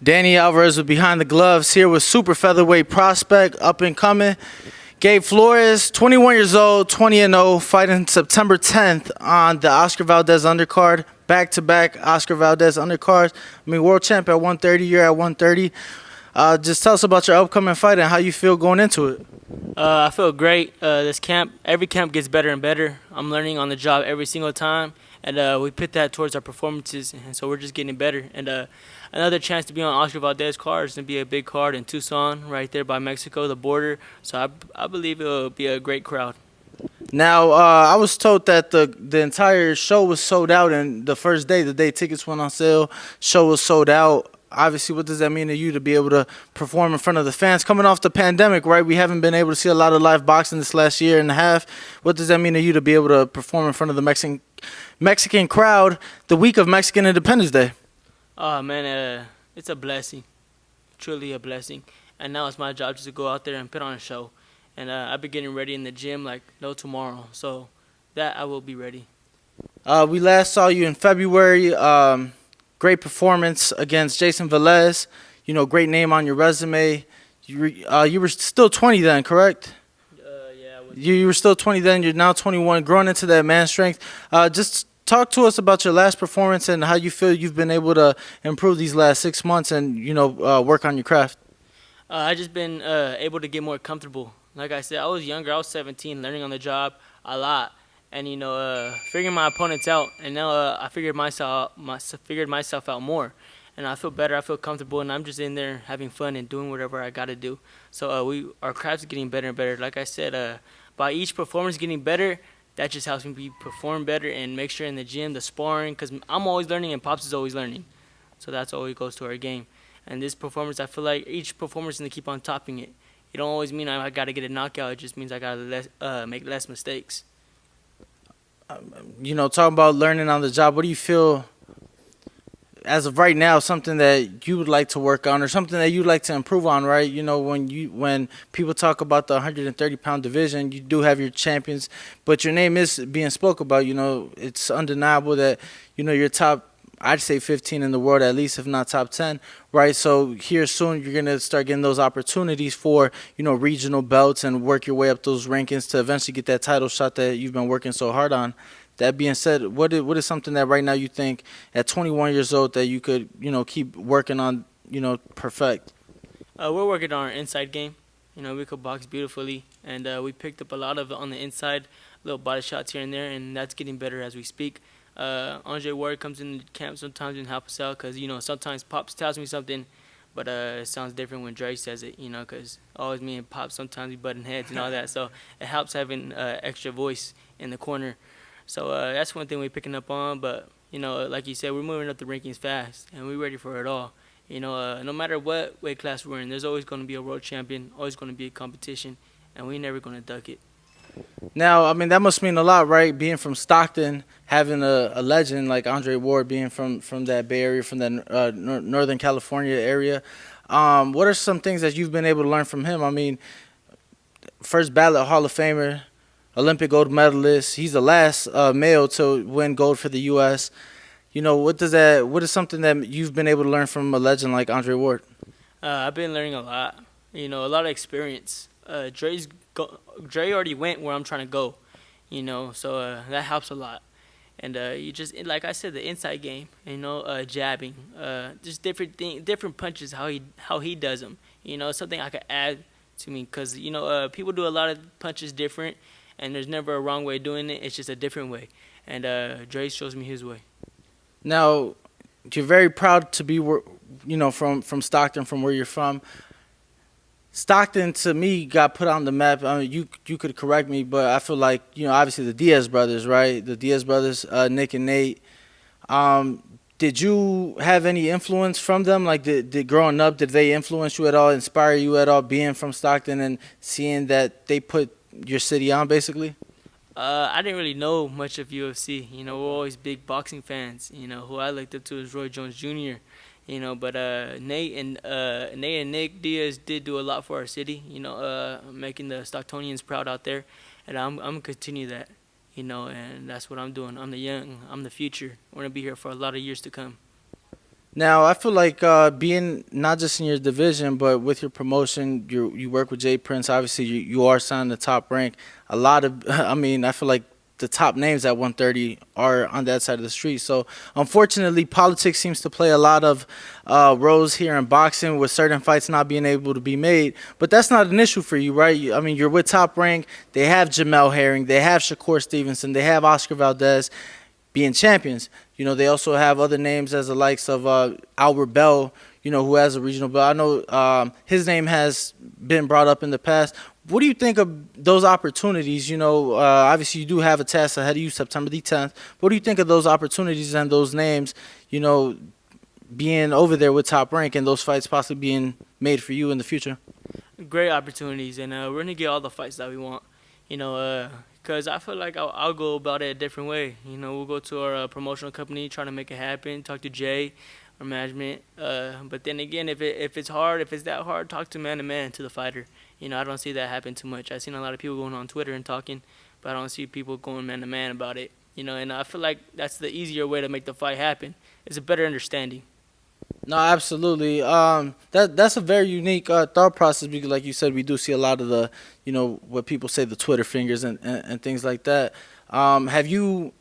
Danny Alvarez with Behind the Gloves here with super featherweight prospect, up and coming. Gabe Flores, 21 years old, 20-0, fighting September 10th on the Oscar Valdez undercard. Back-to-back Oscar Valdez undercards. World champ at 130, you're at 130. Just tell us about your upcoming fight and how you feel going into it. I feel great. This camp, every camp gets better and better. I'm learning on the job every single time, and we put that towards our performances, and so we're just getting better. And another chance to be on Oscar Valdez card is going to be a big card in Tucson, right there by Mexico, the border. So I believe it will be a great crowd. Now, I was told that the entire show was sold out, and the first day, the day tickets went on sale, show was sold out. Obviously, what does that mean to you to be able to perform in front of the fans? Coming off the pandemic, right? We haven't been able to see a lot of live boxing this last year and a half. What does that mean to you to be able to perform in front of the Mexican crowd the week of Mexican Independence Day? Oh, man, it's a blessing, truly a blessing. And now it's my job just to go out there and put on a show. And I've been getting ready in the gym like no tomorrow. So that I will be ready. We last saw you in February. Great performance against Jason Velez. You know, great name on your resume. You were still 20 then, correct? Yeah. You were still 20 then. You're now 21, growing into that man strength. Just talk to us about your last performance and how you feel you've been able to improve these last 6 months and, work on your craft. I just been able to get more comfortable. Like I said, I was younger. I was 17, learning on the job a lot. And figuring my opponents out, and now I figured myself out more, and I feel better. I feel comfortable, and I'm just in there having fun and doing whatever I got to do. So our craft's getting better and better. Like I said, by each performance getting better, that just helps me perform better and make sure in the gym, the sparring, because I'm always learning and Pops is always learning. So that's always goes to our game. And this performance, I feel like each performance is gonna keep on topping it. It don't always mean I got to get a knockout. It just means I got to make less mistakes. Talking about learning on the job, what do you feel, as of right now, something that you would like to work on or something that you'd like to improve on, right? When people talk about the 130-pound division, you do have your champions, but your name is being spoke about. It's undeniable that, you're top, I'd say 15 in the world at least, if not top 10, right? So here soon you're going to start getting those opportunities for, regional belts and work your way up those rankings to eventually get that title shot that you've been working so hard on. That being said, what is something that right now you think at 21 years old that you could, keep working on, perfect? We're working on our inside game. We could box beautifully, and we picked up a lot of it on the inside, little body shots here and there, and that's getting better as we speak. Andre Ward comes in the camp sometimes and helps us out because, sometimes Pops tells me something, but it sounds different when Dre says it, because always me and Pops sometimes we butting heads and all that. So it helps having extra voice in the corner. So that's one thing we're picking up on. But, like you said, we're moving up the rankings fast, and we're ready for it all. No matter what weight class we're in, there's always going to be a world champion, always going to be a competition, and we're never going to duck it. Now, that must mean a lot, right? Being from Stockton, having a legend like Andre Ward, being from that Bay Area, from that Northern California area. What are some things that you've been able to learn from him? First ballot Hall of Famer, Olympic gold medalist. He's the last male to win gold for the U.S. What is something that you've been able to learn from a legend like Andre Ward? I've been learning a lot. A lot of experience. Dre already went where I'm trying to go, so that helps a lot. And you just, like I said, the inside game, jabbing, just different punches, how he does them. Something I could add to me because people do a lot of punches different, and there's never a wrong way of doing it. It's just a different way, and Dre shows me his way. Now, you're very proud to be, from Stockton, from where you're from. Stockton, to me, got put on the map. You could correct me, but I feel like, obviously the Diaz brothers, right? The Diaz brothers, Nick and Nate. Did you have any influence from them? Like, did growing up, did they influence you at all, inspire you at all, being from Stockton and seeing that they put your city on, basically? I didn't really know much of UFC. We're always big boxing fans. Who I looked up to is Roy Jones Jr., but Nate and Nick Diaz did do a lot for our city, making the Stocktonians proud out there, and I'm gonna continue that, and that's what I'm doing. I'm the future. We're gonna be here for a lot of years to come. Now, I feel like being not just in your division, but with your promotion, you work with Jay Prince. Obviously, you are signed the top rank. A lot of, I mean, I feel like the top names at 130 are on that side of the street. So, unfortunately, politics seems to play a lot of roles here in boxing, with certain fights not being able to be made. But that's not an issue for you, right? I mean, you're with Top Rank. They have Jamel Herring. They have Shakur Stevenson. They have Oscar Valdez being champions. You know, they also have other names as the likes of Albert Bell, you know, who has a regional belt. I know his name has been brought up in the past. What do you think of those opportunities? You know, obviously you do have a test ahead of you September the 10th. What do you think of those opportunities and those names, you know, being over there with Top Rank and those fights possibly being made for you in the future? Great opportunities, and we're gonna get all the fights that we want. You know, because I feel like I'll go about it a different way. You know, we'll go to our promotional company, try to make it happen, talk to Jay, our management. But then again, if it's hard, if it's that hard, talk to man to the fighter. You know, I don't see that happen too much. I've seen a lot of people going on Twitter and talking, but I don't see people going man to man about it. You know, and I feel like that's the easier way to make the fight happen. It's a better understanding. No, absolutely. That's a very unique thought process because, like you said, we do see a lot of the, you know, what people say the Twitter fingers and things like that. Have you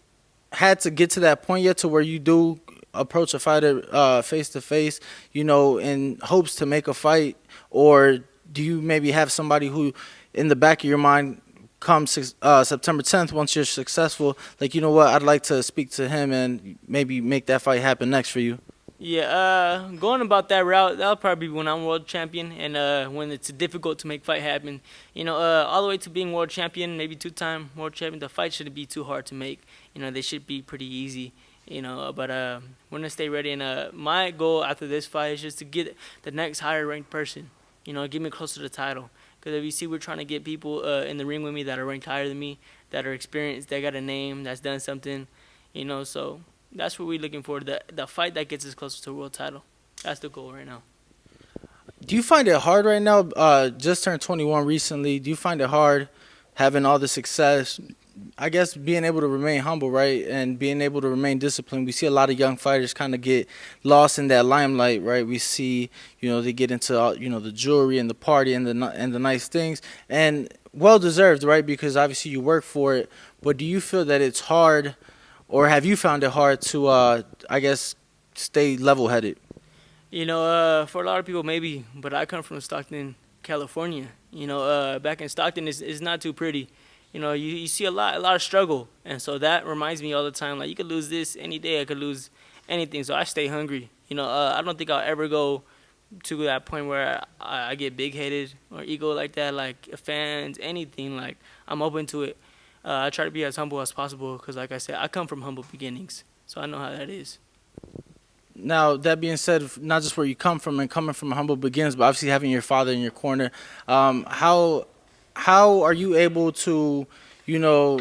had to get to that point yet to where you do approach a fighter face to face, you know, in hopes to make a fight, or do you maybe have somebody who, in the back of your mind, come September 10th, once you're successful, like, you know what, I'd like to speak to him and maybe make that fight happen next for you? Yeah, going about that route, that'll probably be when I'm world champion and when it's difficult to make fight happen. You know, all the way to being world champion, maybe two-time world champion, the fight shouldn't be too hard to make. You know, they should be pretty easy. You know, but we're gonna stay ready. And my goal after this fight is just to get the next higher ranked person. You know, get me closer to the title. Because if you see, we're trying to get people in the ring with me that are ranked higher than me, that are experienced, that got a name, that's done something. You know, so that's what we're looking for. The fight that gets us closer to a world title. That's the goal right now. Do you find it hard right now? Just turned 21 recently. Do you find it hard having all the success? I guess being able to remain humble, right, and being able to remain disciplined. We see a lot of young fighters kind of get lost in that limelight, right? We see, you know, they get into, you know, the jewelry and the party and the nice things, and well deserved, right? Because obviously you work for it. But do you feel that it's hard, or have you found it hard to, I guess, stay level-headed? You know, for a lot of people maybe, but I come from Stockton, California. You know, back in Stockton is not too pretty. You know, you see a lot of struggle, and so that reminds me all the time. Like, you could lose this any day. I could lose anything, so I stay hungry. You know, I don't think I'll ever go to that point where I get big-headed or ego like that, like fans, anything. Like, I'm open to it. I try to be as humble as possible because, like I said, I come from humble beginnings, so I know how that is. Now, that being said, not just where you come from and coming from humble beginnings, but obviously having your father in your corner, how are you able to, you know,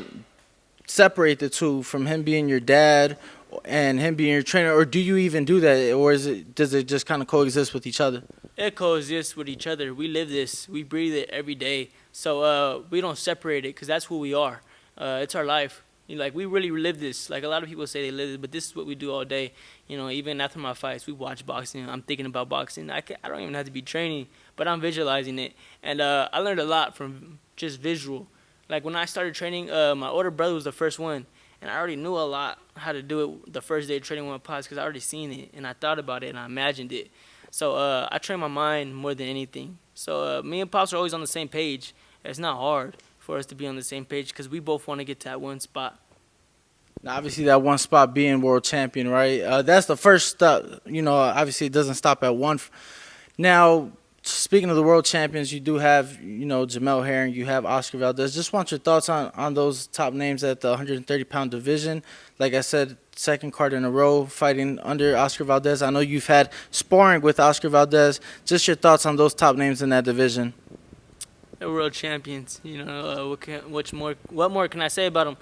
separate the two from him being your dad and him being your trainer, or do you even do that, or does it just kind of coexist with each other? It coexists with each other. We live this. We breathe it every day. So we don't separate it because that's who we are. It's our life. You know, like, we really live this. Like, a lot of people say they live it, but this is what we do all day. You know, even after my fights, we watch boxing. I'm thinking about boxing. I don't even have to be training, but I'm visualizing it. And I learned a lot from just visual. Like, when I started training, my older brother was the first one, and I already knew a lot how to do it the first day of training with my pops because I already seen it, and I thought about it, and I imagined it. So I train my mind more than anything. So me and pops are always on the same page. It's not hard for us to be on the same page because we both want to get to that one spot. Now, obviously, that one spot being world champion, right? That's the first step. You know, obviously, it doesn't stop at one. Now, speaking of the world champions, you do have, you know, Jamel Herring, you have Oscar Valdez. Just want your thoughts on those top names at the 130-pound division. Like I said, second card in a row fighting under Oscar Valdez. I know you've had sparring with Oscar Valdez. Just your thoughts on those top names in that division. They're world champions. You know, what more can I say about them?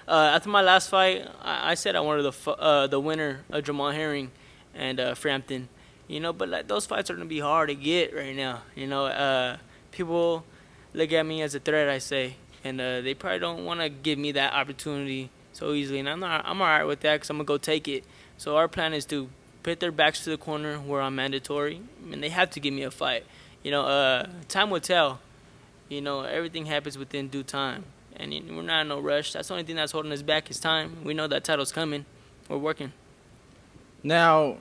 After my last fight, I said I wanted the winner of Jamal Herring and Frampton. You know, but like, those fights are gonna be hard to get right now. You know, people look at me as a threat, I say, and they probably don't want to give me that opportunity so easily. And I'm alright with that because I'm gonna go take it. So our plan is to put their backs to the corner where I'm mandatory, and they have to give me a fight. Time will tell. Everything happens within due time, and we're not in no rush. That's the only thing that's holding us back is time. We know that title's coming. We're working. Now,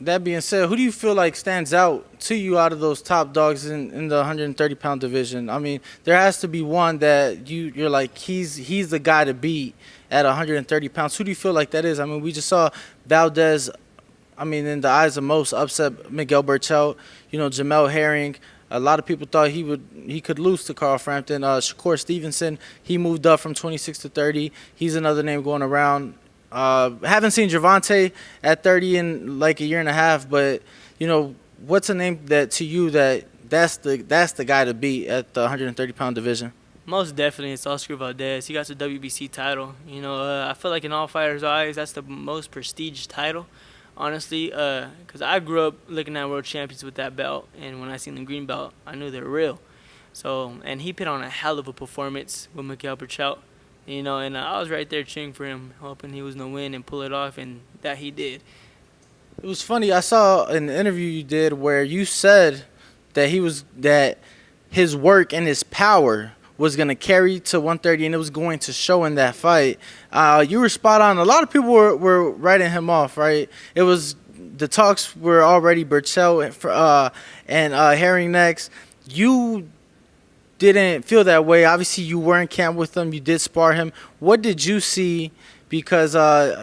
that being said, who do you feel like stands out to you out of those top dogs in the 130-pound division? I mean, there has to be one that you're like, he's the guy to beat at 130 pounds. Who do you feel like that is? I mean, we just saw Valdez, I mean, in the eyes of most, upset Miguel Berchelt, Jamel Herring. A lot of people thought he could lose to Carl Frampton. Shakur Stevenson, he moved up from 26 to 30. He's another name going around. Haven't seen Gervonta at 30 in like a year and a half, but what's a name that to you that's the guy to beat at the 130-pound division? Most definitely, it's Oscar Valdez. He got the WBC title. I feel like in all fighters' eyes, that's the most prestigious title, honestly, because I grew up looking at world champions with that belt, and when I seen the green belt, I knew they were real. So, and he put on a hell of a performance with Miguel Berchelt. And I was right there cheering for him, hoping he was going to win and pull it off, and that he did. It was funny. I saw an interview you did where you said that his work and his power was going to carry to 130, and it was going to show in that fight. You were spot on. A lot of people were writing him off, right? It was the talks were already Berchelt and Herring next. You didn't feel that way. Obviously, you were in camp with him. You did spar him. What did you see? Because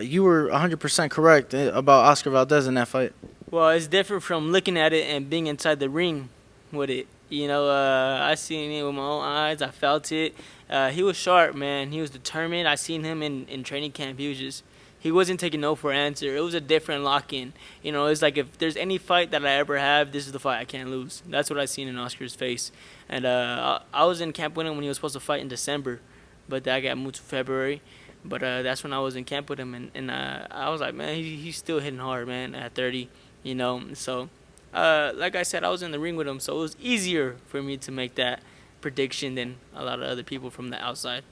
you were 100% correct about Oscar Valdez in that fight. Well, it's different from looking at it and being inside the ring with it. I seen it with my own eyes. I felt it. He was sharp, man. He was determined. I seen him in training camp. He wasn't taking no for an answer. It was a different lock-in. It's like if there's any fight that I ever have, this is the fight I can't lose. That's what I seen in Oscar's face. And I was in camp with him when he was supposed to fight in December, but that got moved to February. But that's when I was in camp with him, and I was like, man, he's still hitting hard, man, at 30, So, like I said, I was in the ring with him, so it was easier for me to make that prediction than a lot of other people from the outside.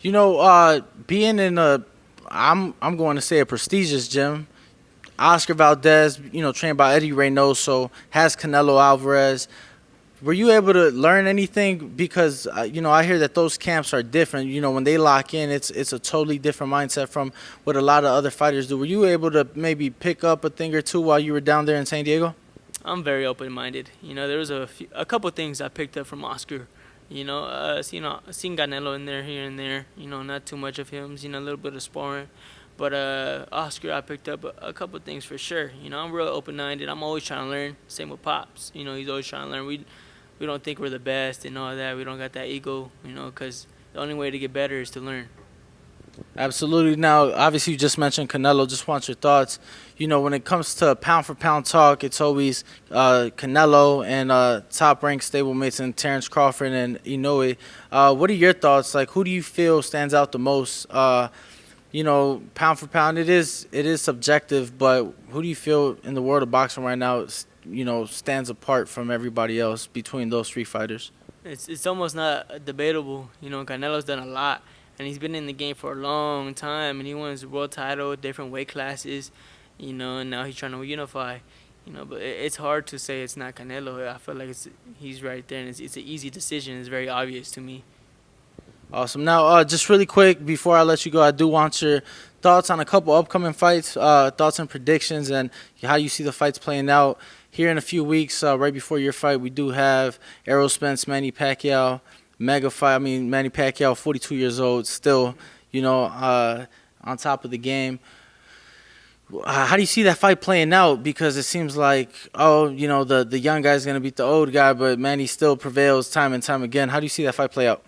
Being in I'm going to say a prestigious gym. Oscar Valdez, trained by Eddie Reynoso, has Canelo Alvarez. Were you able to learn anything? Because, I hear that those camps are different. When they lock in, it's a totally different mindset from what a lot of other fighters do. Were you able to maybe pick up a thing or two while you were down there in San Diego? I'm very open-minded. There was a couple things I picked up from Oscar. Seeing Canelo in there here and there. Not too much of him. A little bit of sparring. But Oscar, I picked up a couple things for sure. I'm real open-minded. I'm always trying to learn. Same with Pops. He's always trying to learn. We don't think we're the best and all that. We don't got that ego, because the only way to get better is to learn. Absolutely. Now, obviously, you just mentioned Canelo. Just want your thoughts. When it comes to pound-for-pound talk, it's always Canelo and top-ranked stablemates in Terence, Crawford, and Inoue. What are your thoughts? Like, who do you feel stands out the most? Pound for pound, it is subjective, but who do you feel in the world of boxing right now, stands apart from everybody else between those three fighters? It's almost not debatable. Canelo's done a lot, and he's been in the game for a long time, and he won his world title, different weight classes, and now he's trying to unify. But it's hard to say it's not Canelo. I feel like he's right there, and it's an easy decision. It's very obvious to me. Awesome. Now, just really quick, before I let you go, I do want your thoughts on a couple upcoming fights, thoughts and predictions, and how you see the fights playing out. Here in a few weeks, right before your fight, we do have Spence, Manny Pacquiao, mega fight. Manny Pacquiao, 42 years old, still, on top of the game. How do you see that fight playing out? Because it seems like, the young guy's going to beat the old guy, but Manny still prevails time and time again. How do you see that fight play out?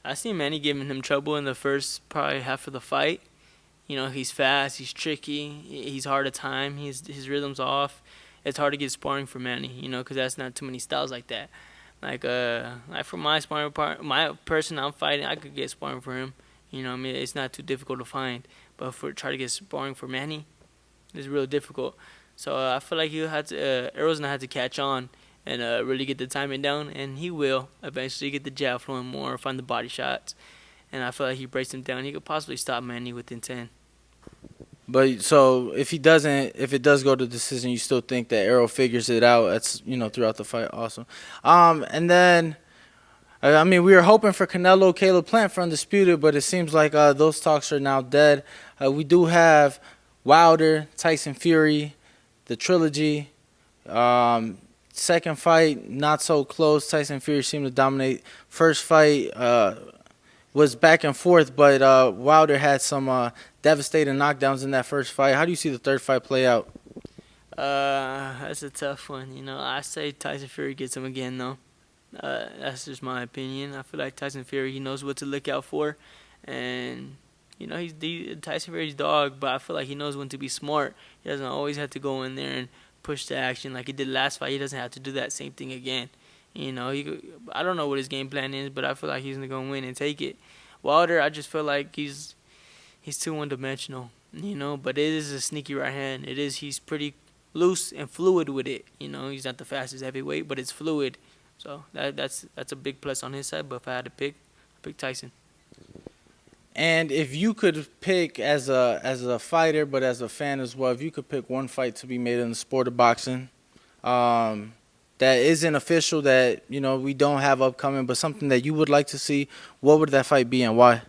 I see Manny giving him trouble in the first probably half of the fight. He's fast, he's tricky, he's hard to time, his rhythm's off. It's hard to get sparring for Manny, because that's not too many styles like that. Like for my sparring part, my person I'm fighting, I could get sparring for him. It's not too difficult to find. But try to get sparring for Manny, it's real difficult. So I feel like Errol's gonna have to catch on and really get the timing down, and he will eventually get the jab flowing more, find the body shots, and I feel like he breaks him down. He could possibly stop Manny within 10. But so if it does go to decision, you still think that Arrow figures it out? That's throughout the fight. Awesome. And then I mean we were hoping for Canelo, Caleb Plant for undisputed, but it seems like those talks are now dead. We do have Wilder, Tyson Fury, the trilogy. Second fight not so close. Tyson Fury seemed to dominate. First fight was back and forth, but Wilder had some devastating knockdowns in that first fight. How do you see the third fight play out? That's a tough one. I say Tyson Fury gets him again, though. That's just my opinion. I feel like Tyson Fury, he knows what to look out for, and he's Tyson Fury's dog, but I feel like he knows when to be smart. He doesn't always have to go in there and push the action like he did last fight. He doesn't have to do that same thing again. I don't know what his game plan is, but I feel like he's gonna go win and take it. Wilder, I just feel like he's too one-dimensional, But it is a sneaky right hand. He's pretty loose and fluid with it. He's not the fastest heavyweight, but it's fluid. So that's a big plus on his side. But if I had to pick, I'd pick Tyson. And if you could pick as a fighter, but as a fan as well, if you could pick one fight to be made in the sport of boxing, that isn't official, that we don't have upcoming, but something that you would like to see, what would that fight be and why?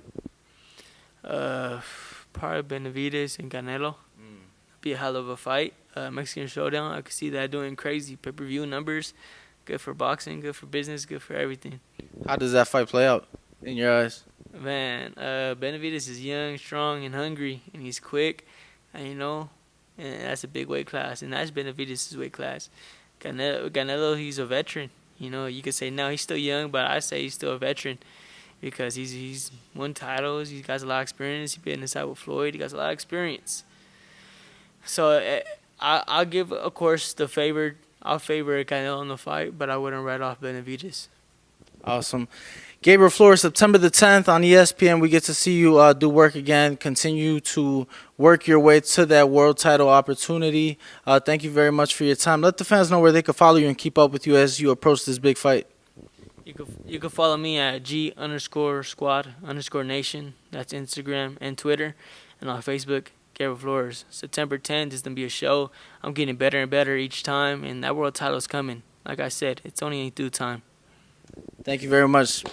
Probably Benavidez and Canelo. Be a hell of a fight. Mexican Showdown. I could see that doing crazy pay-per-view numbers. Good for boxing, good for business, good for everything. How does that fight play out in your eyes? Man, Benavidez is young, strong, and hungry, and he's quick, and and that's a big weight class, and that's Benavidez' weight class. Canelo, he's a veteran. You could say now he's still young, but I say he's still a veteran because he's won titles. He's got a lot of experience. He's been inside with Floyd. He got a lot of experience. So I'll give, of course, I'll favor Canelo in the fight, but I wouldn't write off Benavidez. Awesome. Gabriel Flores, September the 10th on ESPN, we get to see you do work again. Continue to work your way to that world title opportunity. Thank you very much for your time. Let the fans know where they can follow you and keep up with you as you approach this big fight. You can follow me at G_squad_nation. That's Instagram and Twitter. And on Facebook, Gabriel Flores. September 10th is going to be a show. I'm getting better and better each time, and that world title is coming. Like I said, it's only in due time. Thank you very much.